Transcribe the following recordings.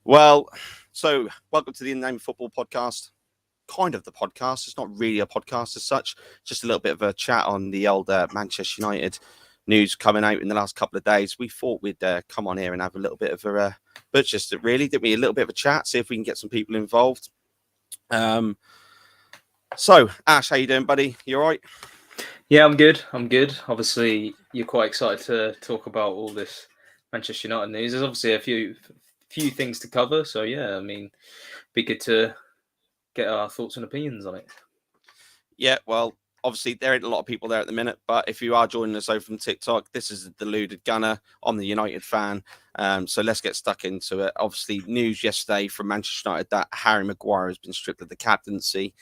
Well, so welcome to the In the Name of Football podcast. Kind of the podcast. It's not really a podcast as such. Just a little bit of a chat on the old Manchester United news coming out in the last couple of days. We thought we'd come on here and have a little bit of a, but just really, didn't we? A little bit of a chat, see if we can get some people involved. So Ash, how you doing, buddy? You all right? Yeah, I'm good. Obviously, you're quite excited to talk about all this Manchester United news. There's obviously a few things to cover. So yeah, I mean, be good to get our thoughts and opinions on it. Yeah, well, obviously there ain't a lot of people there at the minute, but if you are joining us over from TikTok, this is the Deluded Gunner. I'm the United fan. So let's get stuck into it. Obviously, news yesterday from Manchester United that Harry Maguire has been stripped of the captaincy.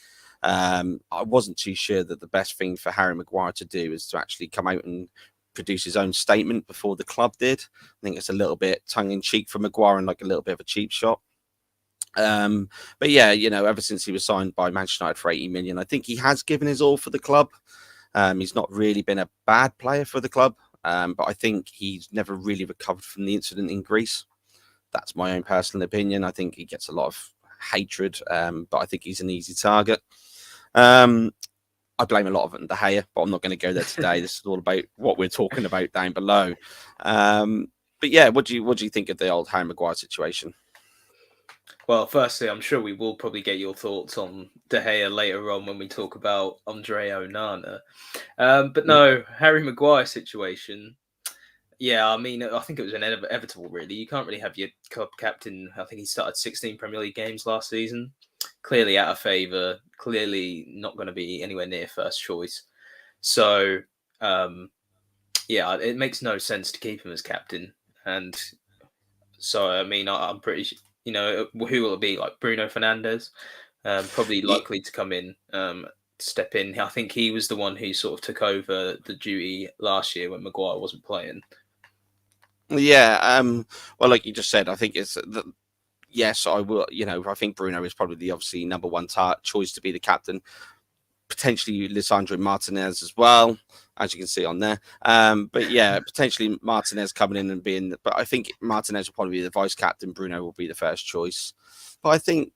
I wasn't too sure that the best thing for Harry Maguire to do is to actually come out and produce his own statement before the club did. I think it's a little bit tongue-in-cheek for Maguire and like a little bit of a cheap shot. But yeah, ever since he was signed by Manchester United for 80 million, I think he has given his all for the club. He's not really been a bad player for the club, but I think he's never really recovered from the incident in Greece. That's my own personal opinion. I think he gets a lot of hatred, but I think he's an easy target. I blame a lot of it on De Gea, but I'm not going to go there today. This is all about what we're talking about down below. But yeah, what do you think of the old Harry Maguire situation? Well, firstly, I'm sure we will probably get your thoughts on De Gea later on when we talk about Andre Onana. But no, Harry Maguire situation. Yeah, I mean, I think it was inevitable, really. You can't really have your club captain. I think he started 16 Premier League games last season. Clearly out of favour. Clearly not going to be anywhere near first choice. So, yeah, it makes no sense to keep him as captain. And so, I mean, I'm pretty, who will it be? Like Bruno Fernandes? Probably likely to come in, step in. I think he was the one who sort of took over the duty last year when Maguire wasn't playing. Yeah, well, like you just said, I think it's yes, I will. I think Bruno is probably the obviously number one choice to be the captain. Potentially Lisandro Martinez as well, as you can see on there. But yeah, potentially Martinez coming in and being. But I think Martinez will probably be the vice captain. Bruno will be the first choice. But I think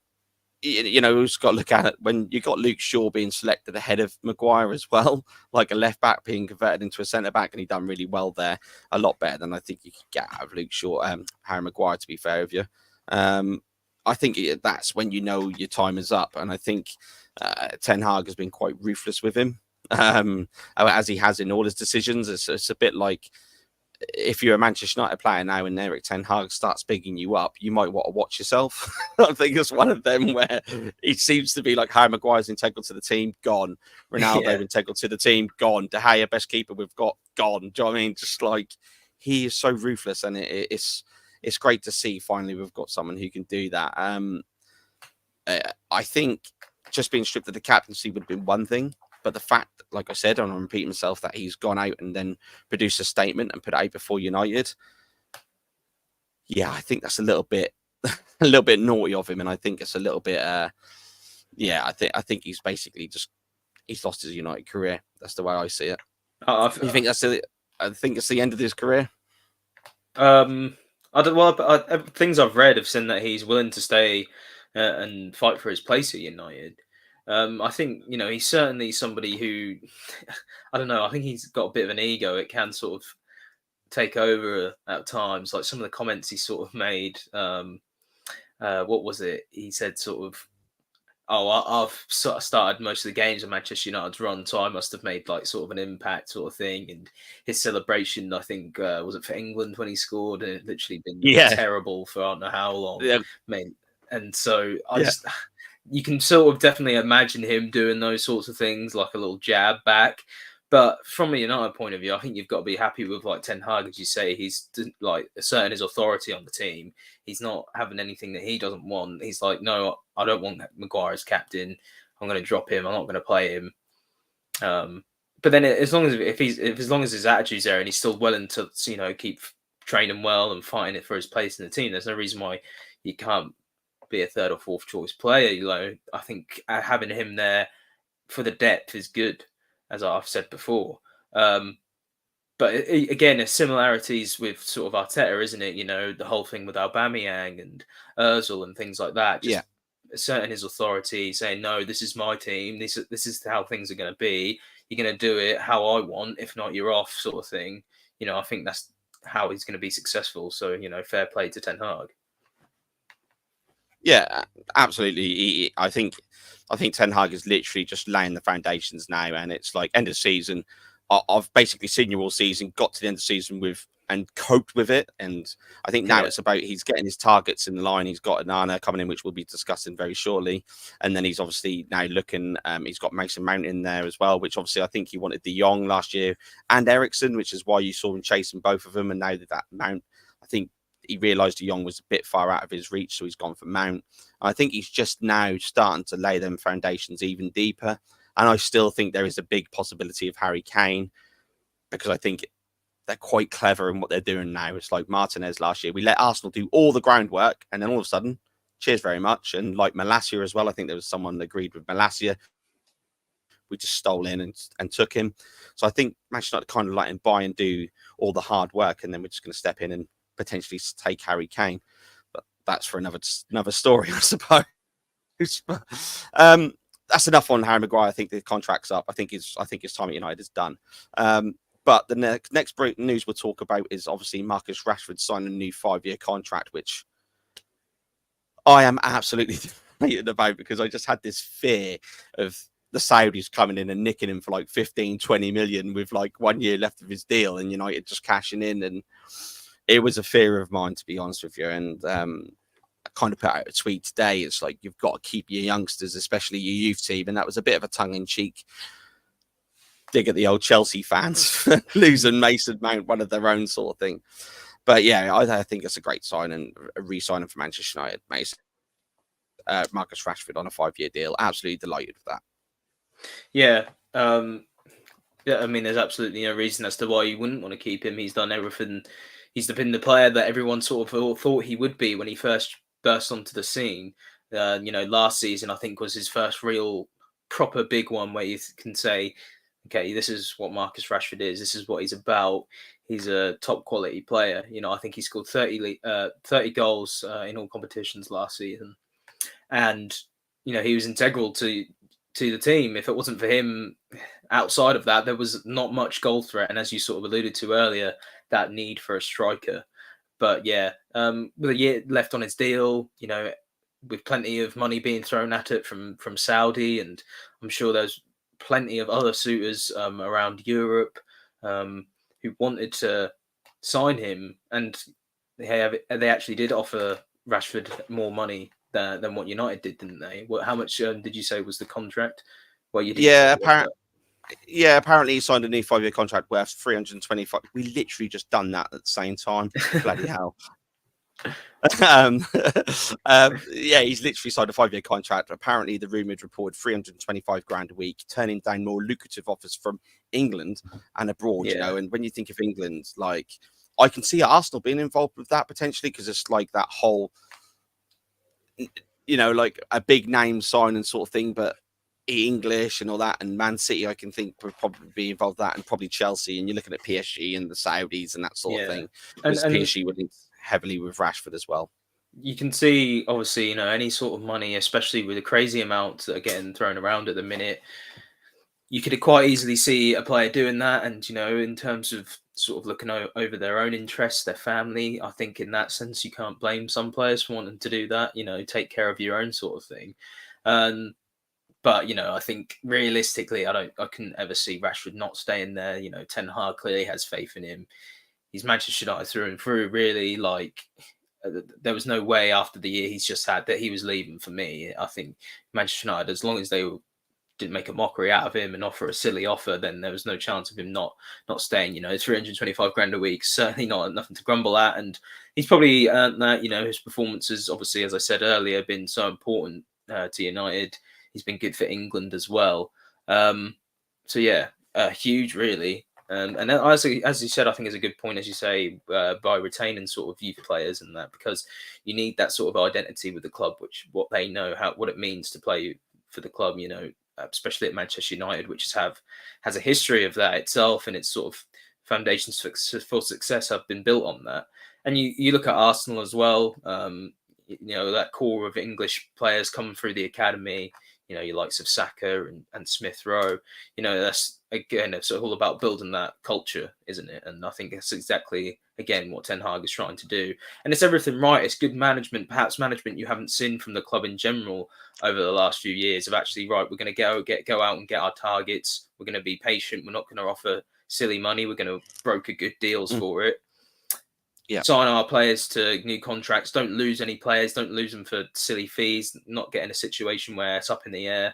we've just got to look at it when you got Luke Shaw being selected ahead of Maguire as well, like a left back being converted into a centre back, and he done really well there, a lot better than I think you could get out of Luke Shaw, Harry Maguire. To be fair with you, I think that's when your time is up, and I think Ten Hag has been quite ruthless with him, as he has in all his decisions. It's a bit like if you're a Manchester United player now and Eric Ten Hag starts bigging you up, you might want to watch yourself. I think it's one of them where it seems to be like Harry Maguire's integral to the team, gone. Ronaldo integral to the team, gone. De Gea, best keeper we've got, gone. Do you know what I mean? Just like he is so ruthless, and it's great to see finally we've got someone who can do that. I think just being stripped of the captaincy would have been one thing. But the fact, like I said, and I'm repeating myself, that he's gone out and then produced a statement and put it out before United, yeah, I think that's a little bit naughty of him, and I think it's a little bit, I think he's basically he's lost his United career. That's the way I see it. You think that's I think it's the end of his career. Things I've read have said that he's willing to stay and fight for his place at United. I think he's certainly somebody who I don't know. I think he's got a bit of an ego. It can sort of take over at times. Like some of the comments he sort of made. What was it? He said sort of, "Oh, I've sort of started most of the games of Manchester United's run, so I must have made like sort of an impact, sort of thing." And his celebration, I think, was it for England when he scored, and it literally been terrible for I don't know how long, mate. And so you can sort of definitely imagine him doing those sorts of things, like a little jab back. But from a United point of view, I think you've got to be happy with like Ten Hag, as you say. He's like asserting his authority on the team. He's not having anything that he doesn't want. He's like, no, I don't want Maguire as captain. I'm going to drop him. I'm not going to play him. But then as long as his attitude's there and he's still willing to keep training well and fighting it for his place in the team, there's no reason why you can't be a third or fourth choice player. I think having him there for the depth is good, as I've said before. But again, there's similarities with sort of Arteta, isn't it? The whole thing with Aubameyang and Özil and things like that. Yeah. Just asserting his authority, saying, "No, this is my team. This is how things are going to be. You're going to do it how I want. If not, you're off," sort of thing. I think that's how he's going to be successful. So, fair play to Ten Hag. Yeah, absolutely. I think Ten Hag is literally just laying the foundations now, and it's like end of season. I've basically seen you all season, got to the end of the season with and coped with it, and I think now Yeah, it's about he's getting his targets in line. He's got Onana coming in, which we'll be discussing very shortly, and then he's obviously now looking. He's got Mason Mount in there as well, which obviously I think he wanted De Jong last year and Ericsson, which is why you saw him chasing both of them, and now that Mount, I think he realised De Jong was a bit far out of his reach, so he's gone for Mount. I think he's just now starting to lay them foundations even deeper. And I still think there is a big possibility of Harry Kane, because I think they're quite clever in what they're doing now. It's like Martinez last year. We let Arsenal do all the groundwork, and then all of a sudden, cheers very much. And like Malacia as well, I think there was someone that agreed with Malacia. We just stole in and took him. So I think Manchester United kind of let him buy and do all the hard work, and then we're just going to step in and potentially take Harry Kane. But that's for another story, I suppose. That's enough on Harry Maguire. I think the contract's up. I think his time at United is done. But the next news we'll talk about is obviously Marcus Rashford signing a new 5-year contract, which I am absolutely delighted about, because I just had this fear of the Saudis coming in and nicking him for like 15, 20 million with like 1 year left of his deal, and United just cashing in. And it was a fear of mine, to be honest with you. And I kind of put out a tweet today. It's like, you've got to keep your youngsters, especially your youth team. And that was a bit of a tongue-in-cheek dig at the old Chelsea fans losing Mason Mount, one of their own, sort of thing. But yeah, I think it's a great sign and a re-signing for Manchester United. Marcus Rashford on a 5-year deal. Absolutely delighted with that. Yeah. Yeah, I mean, there's absolutely no reason as to why you wouldn't want to keep him. He's done everything. He's been the player that everyone sort of thought he would be when he first burst onto the scene. Last season, I think, was his first real proper big one where you can say, okay, this is what Marcus Rashford is. This is what he's about. He's a top quality player. I think he scored 30 goals in all competitions last season. And, he was integral to the team. If it wasn't for him, outside of that, there was not much goal threat. And as you sort of alluded to earlier, that need for a striker. But yeah, with a year left on his deal, with plenty of money being thrown at it from Saudi, and I'm sure there's plenty of other suitors around Europe who wanted to sign him, and they actually did offer Rashford more money than what United did, didn't they? How much did you say was the contract? Well, you didn't. Apparently he signed a new 5-year contract worth 325. We literally just done that at the same time. Bloody hell. He's literally signed a 5-year contract. Apparently, the rumored reported 325 grand a week, turning down more lucrative offers from England and abroad. And when you think of England, like, I can see Arsenal being involved with that potentially, because it's like that whole, like a big name signing sort of thing, but English and all that, and Man City, I can think would probably be involved with that, and probably Chelsea. And you're looking at PSG and the Saudis and that sort of thing, because PSG would link heavily with Rashford as well. You can see, obviously, any sort of money, especially with the crazy amounts that are getting thrown around at the minute, you could quite easily see a player doing that. And, in terms of sort of looking over their own interests, their family, I think in that sense, you can't blame some players for wanting to do that, take care of your own sort of thing. But, I think realistically, I couldn't ever see Rashford not staying there. Ten Hag clearly has faith in him. He's Manchester United through and through, really. Like, there was no way after the year he's just had that he was leaving for me. I think Manchester United, as long as they didn't make a mockery out of him and offer a silly offer, then there was no chance of him not staying. 325 grand a week, certainly nothing to grumble at. And he's probably earned that. His performances, obviously, as I said earlier, have been so important to United. He's been good for England as well. So yeah, huge, really. And then, as you said, I think is a good point, as you say, by retaining sort of youth players and that, because you need that sort of identity with the club, what they know, what it means to play for the club. Especially at Manchester United, which has a history of that itself, and it's sort of foundations for success have been built on that. And you look at Arsenal as well. That core of English players coming through the academy. Your likes of Saka and Smith Rowe. That's again, it's all about building that culture, isn't it? And I think that's exactly again what Ten Hag is trying to do. And it's everything right. It's good management, perhaps management you haven't seen from the club in general over the last few years. Of actually, right, we're going to go out and get our targets. We're going to be patient. We're not going to offer silly money. We're going to broker good deals for it. Yeah. Sign our players to new contracts. Don't lose any players. Don't lose them for silly fees. Not get in a situation where it's up in the air.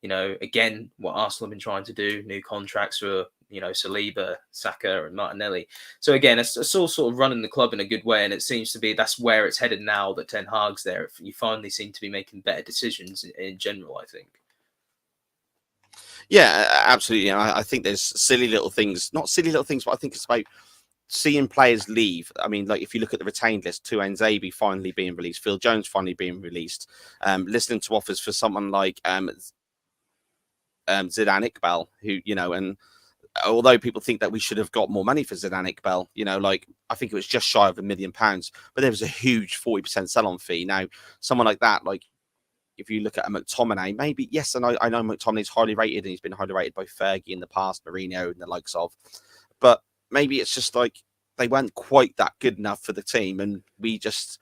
Again, what Arsenal have been trying to do, new contracts for, Saliba, Saka and Martinelli. So again, it's all sort of running the club in a good way. And it seems to be that's where it's headed now that Ten Hag's there. You finally seem to be making better decisions in general, I think. Yeah, absolutely. I think there's silly little things, not silly little things, but I think it's about seeing players leave. I mean, like if you look at the retained list, Tuanzebe finally being released, Phil Jones finally being released, listening to offers for someone like Zidane Iqbal, who, and although people think that we should have got more money for Zidane Iqbal, like I think it was just shy of £1 million, but there was a huge 40% sell-on fee. Now, someone like that, like if you look at a McTominay, maybe, yes, and I know McTominay's highly rated and he's been highly rated by Fergie in the past, Mourinho and the likes of, but maybe it's just like they weren't quite that good enough for the team, and we just,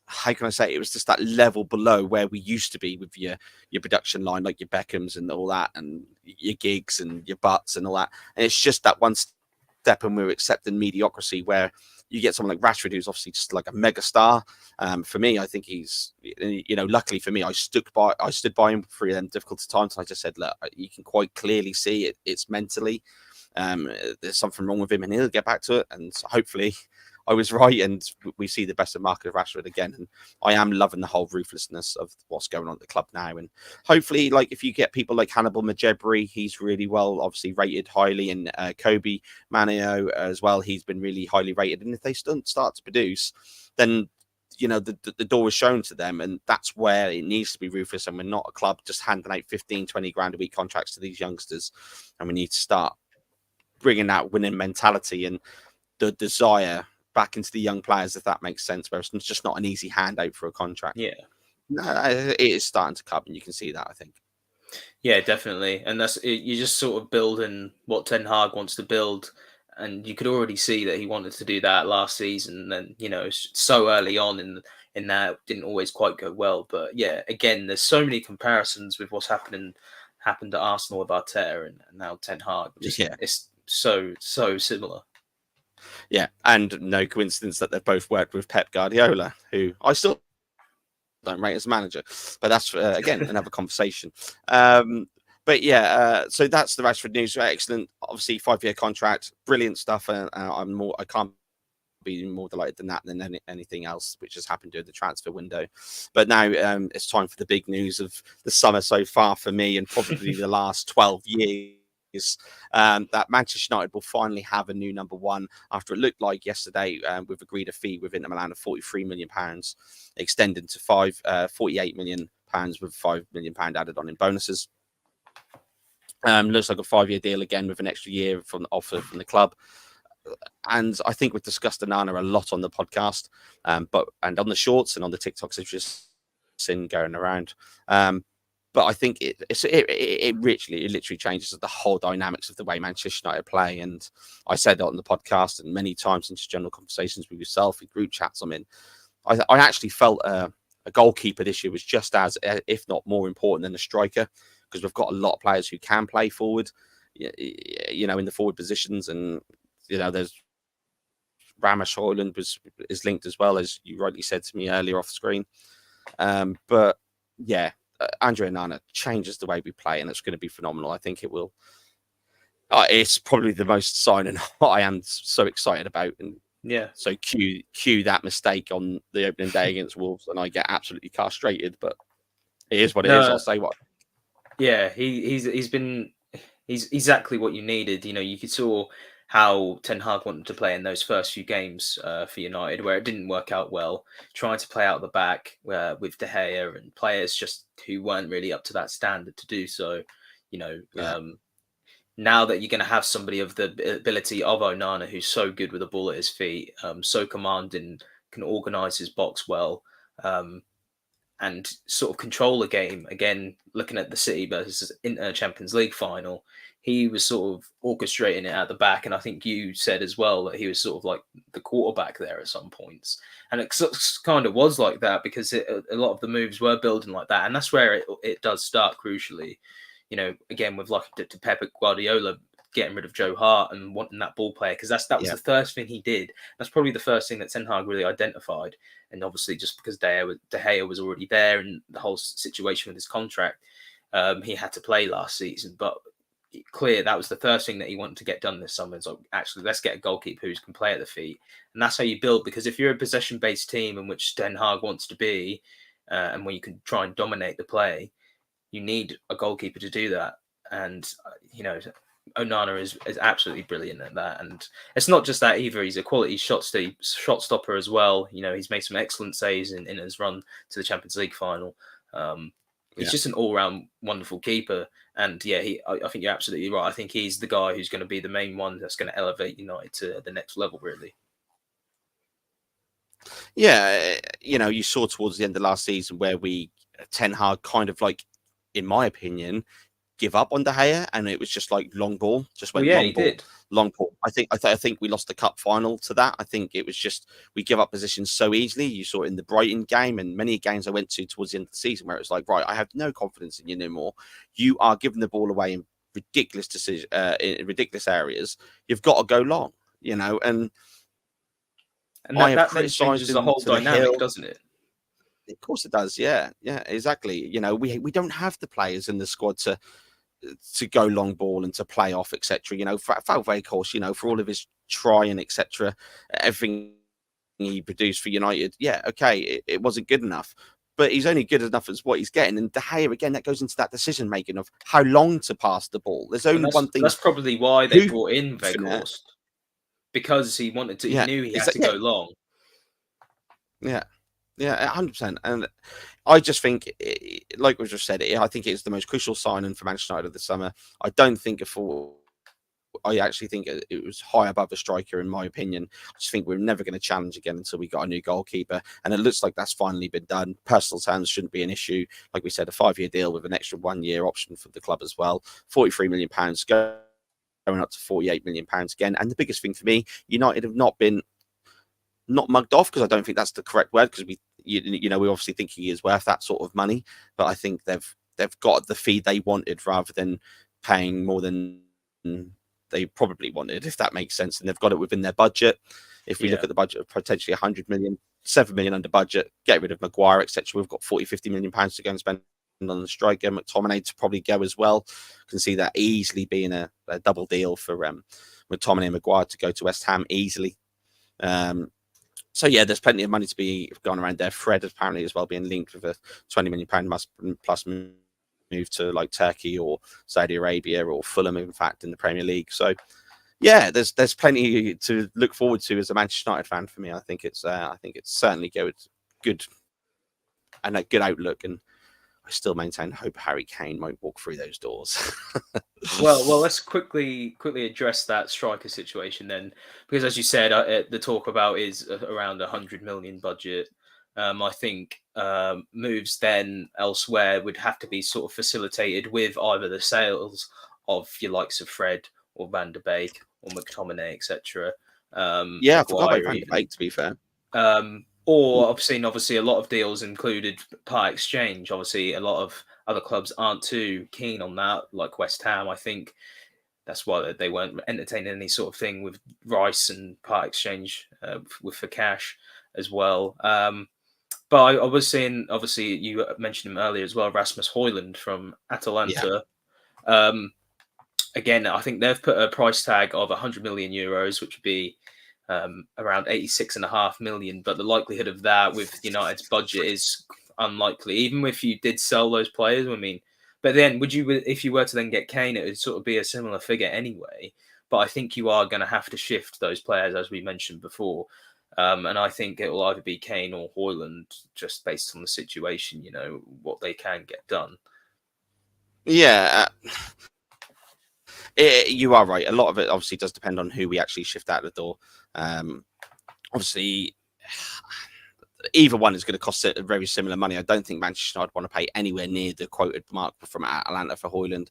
how can I say, it was just that level below where we used to be with your production line, like your Beckhams and all that, and your Giggs and your Butts and all that. And it's just that one step, and we're accepting mediocrity where you get someone like Rashford, who's obviously just like a mega star. For me, I think he's, luckily for me, I stood by him through them difficult times. And I just said, look, you can quite clearly see it. It's mentally, there's something wrong with him, and he'll get back to it. And hopefully I was right, and we see the best of Marcus Rashford again. And I am loving the whole ruthlessness of what's going on at the club now. And hopefully, like if you get people like Hannibal Majebri, he's really well, obviously rated highly, and Kobe Manio as well, he's been really highly rated. And if they start to produce, then the door is shown to them, and that's where it needs to be ruthless. And we're not a club just handing out 15, 20 grand a week contracts to these youngsters, and we need to start bringing that winning mentality and the desire back into the young players, if that makes sense, where it's just not an easy handout for a contract. Yeah. No, it is starting to come, and you can see that, I think. Yeah, definitely. And that's it, you're just sort of building what Ten Hag wants to build. And you could already see that he wanted to do that last season. And then, so early on in that, it didn't always quite go well. But yeah, again, there's so many comparisons with what's happened at Arsenal with Arteta and now Ten Hag. It's so similar. Yeah, and no coincidence that they've both worked with Pep Guardiola, who I still don't rate as manager, but that's again another conversation. But yeah, so that's the Rashford news. Excellent, obviously 5-year contract, brilliant stuff. I can't be more delighted than that than anything else which has happened during the transfer window. But now it's time for the big news of the summer so far for me, and probably the last 12 years. That Manchester United will finally have a new number one after it looked like yesterday we've agreed a fee with Inter Milan of £43 million, extended to £48 million with £5 million added on in bonuses. Looks like a 5-year deal again with an extra year from the offer from the club. And I think we've discussed Onana a lot on the podcast, and on the shorts and on the TikToks I've just seen going around. But I think it literally changes the whole dynamics of the way Manchester United play. And I said that on the podcast and many times in just general conversations with yourself, in group chats I'm in. I actually felt a goalkeeper this year was just as, if not more important than a striker, because we've got a lot of players who can play forward, in the forward positions. And, there's Ramesh Højlund is linked as well, as you rightly said to me earlier off the screen. But yeah, Andre Onana changes the way we play, and it's going to be phenomenal. I think it will. It's probably the most signing I am so excited about. And yeah, so cue that mistake on the opening day against Wolves, and I get absolutely castrated. But it is what it is. I'll say what. Yeah, he's exactly what you needed. You could saw how Ten Hag wanted to play in those first few games for United, where it didn't work out well, trying to play out the back with De Gea and players just who weren't really up to that standard to do so. now that you're going to have somebody of the ability of Onana, who's so good with the ball at his feet, so commanding, can organise his box well, um, and sort of control the game. Again, looking at the City versus Inter Champions League final, he was sort of orchestrating it at the back, and I think you said as well that he was sort of like the quarterback there at some points, and it kind of was like that because a lot of the moves were building like that, and that's where it does start crucially. Again with like to Pep Guardiola getting rid of Joe Hart and wanting that ball player because that was Yeah, the first thing he did. That's probably the first thing that Ten Hag really identified. And obviously, just because De Gea was already there and the whole situation with his contract, he had to play last season. But clear that was the first thing that he wanted to get done this summer. So actually, let's get a goalkeeper who can play at the feet, and that's how you build. Because if you're a possession-based team in which Ten Hag wants to be, and where you can try and dominate the play, you need a goalkeeper to do that. And Onana is absolutely brilliant at that. And it's not just that either. He's a quality shot stopper as well. He's made some excellent saves in his run to the Champions League final. He's yeah. just an all-round wonderful keeper. And yeah, I think you're absolutely right. I think he's the guy who's going to be the main one that's going to elevate United to the next level, really. Yeah, you saw towards the end of last season where Ten Hag kind of like, in my opinion, give up on De Gea, and it was just like long ball, just Well, went yeah, long he ball, did. long ball. I think we lost the cup final to that. I think it was just we give up positions so easily. You saw it in the Brighton game and many games I went to towards the end of the season where it was like, right, I have no confidence in you anymore. You are giving the ball away in ridiculous in ridiculous areas. You've got to go long, and And I have that then criticised changes the him whole to the dynamic, hill. doesn't it? Of course it does. Yeah, yeah, exactly. We don't have the players in the squad to go long ball and to play off, etc. Valverde, of course, for all of his trying, etc. Everything he produced for United, yeah, okay, it wasn't good enough. But he's only good enough as what he's getting. And De Gea, again, that goes into that decision making of how long to pass the ball. There's And only that's one thing that's probably why they who's brought in infinite. Weghorst, because he wanted to. He Yeah, knew he is had that to yeah, go long. yeah, yeah, 100%. And I just think, like we just said, I think it's the most crucial signing for Manchester United this summer. I don't think I actually think it was high above a striker, in my opinion. I just think we're never going to challenge again until we got a new goalkeeper. And it looks like that's finally been done. Personal terms shouldn't be an issue. Like we said, a 5-year deal with an extra 1-year option for the club as well. £43 million going up to £48 million again. And the biggest thing for me, United have not mugged off, because I don't think that's the correct word, because we obviously think he is worth that sort of money, but I think they've got the fee they wanted rather than paying more than they probably wanted, if that makes sense, and they've got it within their budget. If we look Yeah. at the budget of potentially 100 million, 7 million under budget, get rid of Maguire, etc., we've got 40-50 million pounds to go and spend on the striker. McTominay to probably go as well. Can see that easily being a double deal for McTominay and Maguire to go to West Ham easily. So yeah, there's plenty of money to be going around there. Fred apparently as well being linked with a £20 million plus move to like Turkey or Saudi Arabia or Fulham, in fact, in the Premier League. So yeah, there's plenty to look forward to as a Manchester United fan for me. I think it's certainly good and a good outlook, and I still maintain hope Harry Kane might walk through those doors. Well, let's quickly address that striker situation then, because as you said, the talk about is around 100 million budget. I think moves then elsewhere would have to be sort of facilitated with either the sales of your likes of Fred or Van der Beek or McTominay, etc. Yeah, I forgot about Maguire Van der even. Beek, to be fair. Or I've seen obviously a lot of deals included part exchange. Obviously, a lot of other clubs aren't too keen on that, like West Ham. I think that's why they weren't entertaining any sort of thing with Rice and part exchange for cash as well. But I was seeing, obviously, you mentioned him earlier as well, Rasmus Højlund from Yeah, Atalanta. Again, I think they've put a price tag of 100 million euros, which would be around 86.5 million. But the likelihood of that with United's budget is unlikely, even if you did sell those players. I mean, but then would you, if you were to then get Kane, it would sort of be a similar figure anyway. But I think you are going to have to shift those players, as we mentioned before. And I think it will either be Kane or Højlund, just based on the situation, what they can get done. yeah. You are right. A lot of it obviously does depend on who we actually shift out the door. Obviously, either one is going to cost a very similar money. I don't think Manchester United want to pay anywhere near the quoted mark from Atlanta for Højlund.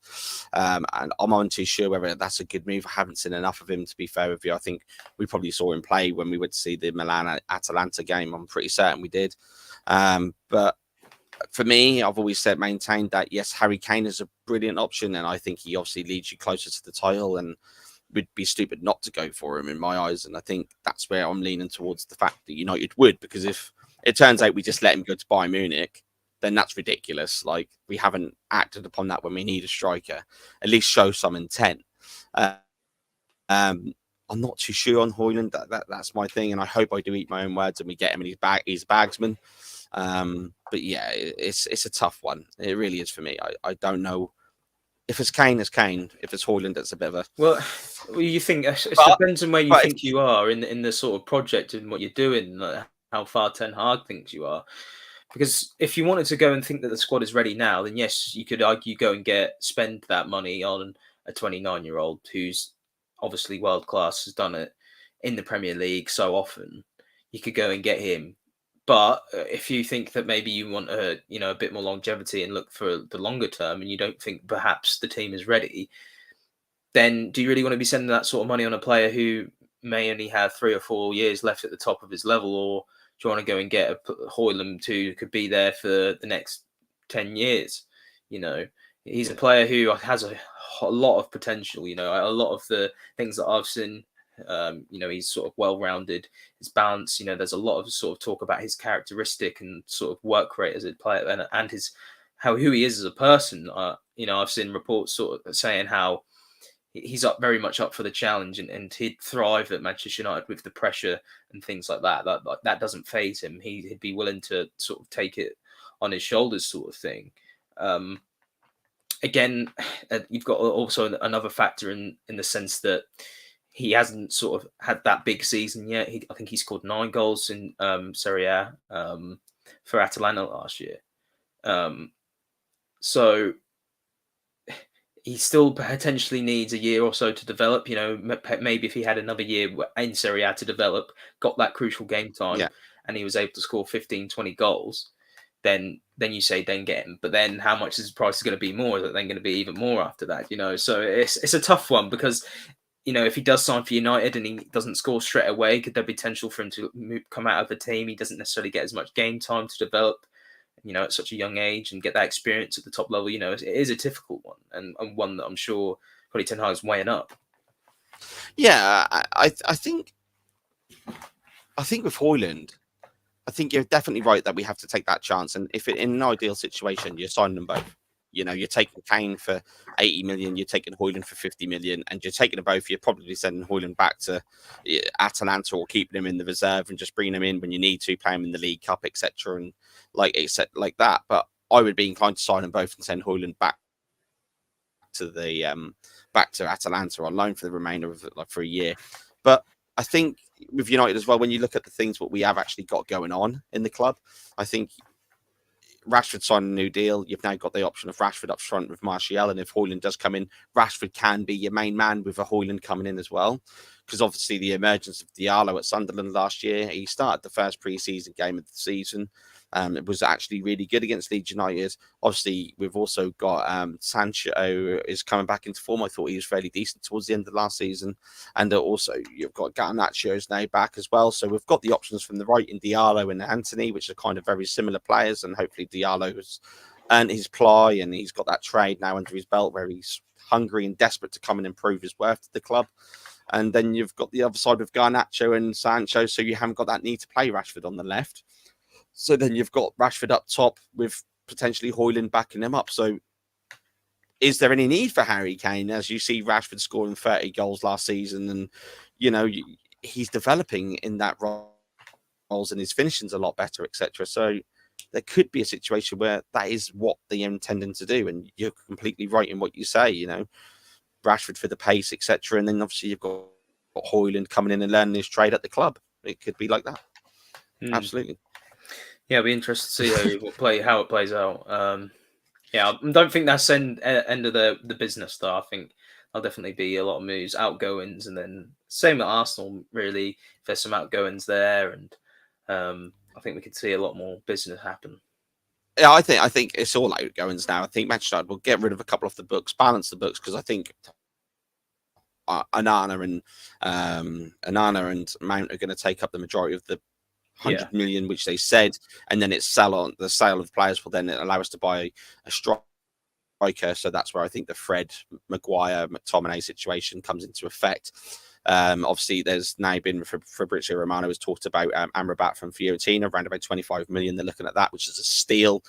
And I'm not too sure whether that's a good move. I haven't seen enough of him, to be fair with you. I think we probably saw him play when we went to see the Milan Atalanta game. I'm pretty certain we did. But for me, I've always maintained that, yes, Harry Kane is a brilliant option. And I think he obviously leads you closer to the title, and would be stupid not to go for him in my eyes. And I think that's where I'm leaning towards the fact that United would, because if it turns out we just let him go to Bayern Munich, then that's ridiculous. Like, we haven't acted upon that when we need a striker. At least show some intent. I'm not too sure on Højlund. That's my thing, and I hope I do eat my own words and we get him in his bag. He's a bagsman. But yeah, it's a tough one. It really is for me. I don't know. If it's Kane, it's Kane. If it's Højlund, it's a bit of a... Well, you think it depends on where you think you are in the sort of project and what you're doing, like how far Ten Hag thinks you are. Because if you wanted to go and think that the squad is ready now, then yes, you could argue go and spend that money on a 29-year-old who's obviously world class, has done it in the Premier League so often. You could go and get him. But if you think that maybe you want a bit more longevity and look for the longer term, and you don't think perhaps the team is ready, then do you really want to be spending that sort of money on a player who may only have 3 or 4 years left at the top of his level? Or do you want to go and get a Højlund who could be there for the next 10 years? He's a player who has a lot of potential. A lot of the things that I've seen, he's sort of well-rounded, his balance, there's a lot of sort of talk about his characteristic and sort of work rate as a player and his who he is as a person. I've seen reports sort of saying how he's very much up for the challenge, and he'd thrive at Manchester United with the pressure and things like that. That doesn't faze him. He'd be willing to sort of take it on his shoulders, sort of thing. Again, you've got also another factor in the sense that he hasn't sort of had that big season yet. I think he scored 9 goals in Serie A for Atalanta last year. So he still potentially needs a year or so to develop. Maybe if he had another year in Serie A to develop, got that crucial game time, and he was able to score 15, 20 goals, then you say then get him. But then how much is his price going to be more? Is it then going to be even more after that? So it's a tough one, because if he does sign for United and he doesn't score straight away, could there be potential for him to come out of the team? He doesn't necessarily get as much game time to develop, at such a young age and get that experience at the top level. It is a difficult one, and one that I'm sure probably Ten Hag is weighing up. Yeah, I think with Højlund, I think you're definitely right that we have to take that chance. And if in an ideal situation, you're signing them both. You're taking Kane for 80 million, you're taking Højlund for 50 million, and you're taking them both. You're probably sending Højlund back to Atalanta, or keeping him in the reserve and just bringing him in when you need to, play him in the League Cup, etc. And like that. But I would be inclined to sign them both and send Højlund back to Atalanta on loan for the remainder of for a year. But I think with United as well, when you look at the things what we have actually got going on in the club, I think Rashford signed a new deal. You've now got the option of Rashford up front with Martial, and if Højlund does come in, Rashford can be your main man with a Højlund coming in as well. Because obviously the emergence of Diallo at Sunderland last year, he started the first pre-season game of the season. It was actually really good against Leeds United. Obviously, we've also got Sancho is coming back into form. I thought he was fairly decent towards the end of last season. And also, you've got Garnacho is now back as well. So we've got the options from the right in Diallo and Anthony, which are kind of very similar players. And hopefully Diallo has earned his ply, and he's got that trade now under his belt where he's hungry and desperate to come and improve his worth to the club. And then you've got the other side with Garnacho and Sancho, so you haven't got that need to play Rashford on the left. So then you've got Rashford up top with potentially Højlund backing him up. So is there any need for Harry Kane, as you see Rashford scoring 30 goals last season, and he's developing in that roles and his finishing's a lot better, etc. So there could be a situation where that is what they're intending to do, and you're completely right in what you say. Rashford for the pace, etc. And then obviously you've got Højlund coming in and learning his trade at the club. It could be like that. Absolutely. Yeah, it'll be interesting to see how it plays out. I don't think that's end of the business though. I think there'll definitely be a lot of moves, outgoings, and then same at Arsenal. Really, if there's some outgoings there, and I think we could see a lot more business happen. Yeah, I think it's all outgoings now. I think Manchester United will get rid of a couple off the books, balance the books, because I think Onana and Mount are going to take up the majority of the 100 million, which they said, and then it's the sale of players will then allow us to buy a striker. So that's where I think the Fred, Maguire, McTominay situation comes into effect. Obviously, there's now been Fabrizio Romano has talked about Amrabat from Fiorentina, around about 25 million. They're looking at that, which is a steal.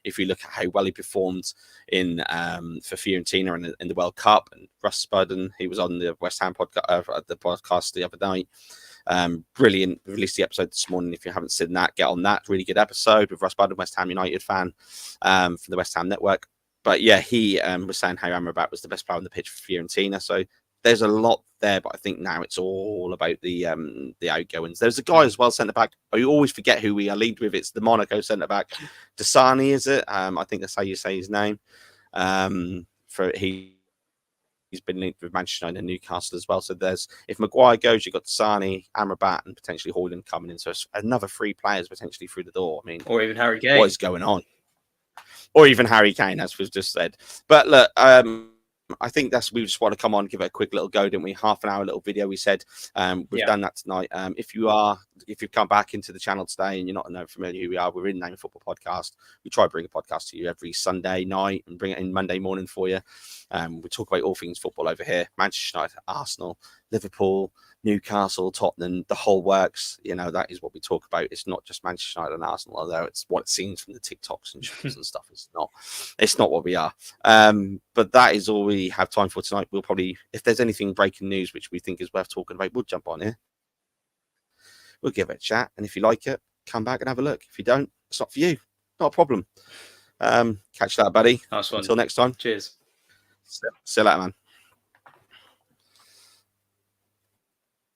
If you look at how well he performed in for Fiorentina in the World Cup, and Russ Budden, he was on the West Ham podcast the other night. Brilliant. Released the episode this morning. If you haven't seen that, get on that. Really good episode with Russ Budden, West Ham United fan from the West Ham network. But yeah, he was saying how Amrabat was the best player on the pitch for Fiorentina. So there's a lot there, but I think now it's all about the outgoings. There's a guy as well, centre back. I always forget who we are linked with. It's the Monaco centre back, Dasani, is it? I think that's how you say his name. He's been linked with Manchester United and Newcastle as well. So if Maguire goes, you've got Dasani, Amrabat, and potentially Hoyland coming in. So it's another 3 players potentially through the door. I mean, or even Harry Kane. What is going on? Or even Harry Kane, as we've just said. But look, I think we just want to come on, give it a quick little go, didn't we? Half an hour little video, we said. We've done that tonight. If you've come back into the channel today and you're not familiar who we are, we're in Name Football Podcast. We try to bring a podcast to you every Sunday night and bring it in Monday morning for you. We talk about all things football over here. Manchester United, Arsenal, Liverpool, Newcastle, Tottenham, the whole works. That is what we talk about. It's not just Manchester United and Arsenal, although it's what it seems from the TikToks and shows and stuff. It's not what we are. But that is all we have time for tonight. We'll probably, if there's anything breaking news which we think is worth talking about, we'll jump on here. We'll give it a chat. And if you like it, come back and have a look. If you don't, it's not for you. Not a problem. Catch that, buddy. Nice one. Until next time. Cheers. See you later, man.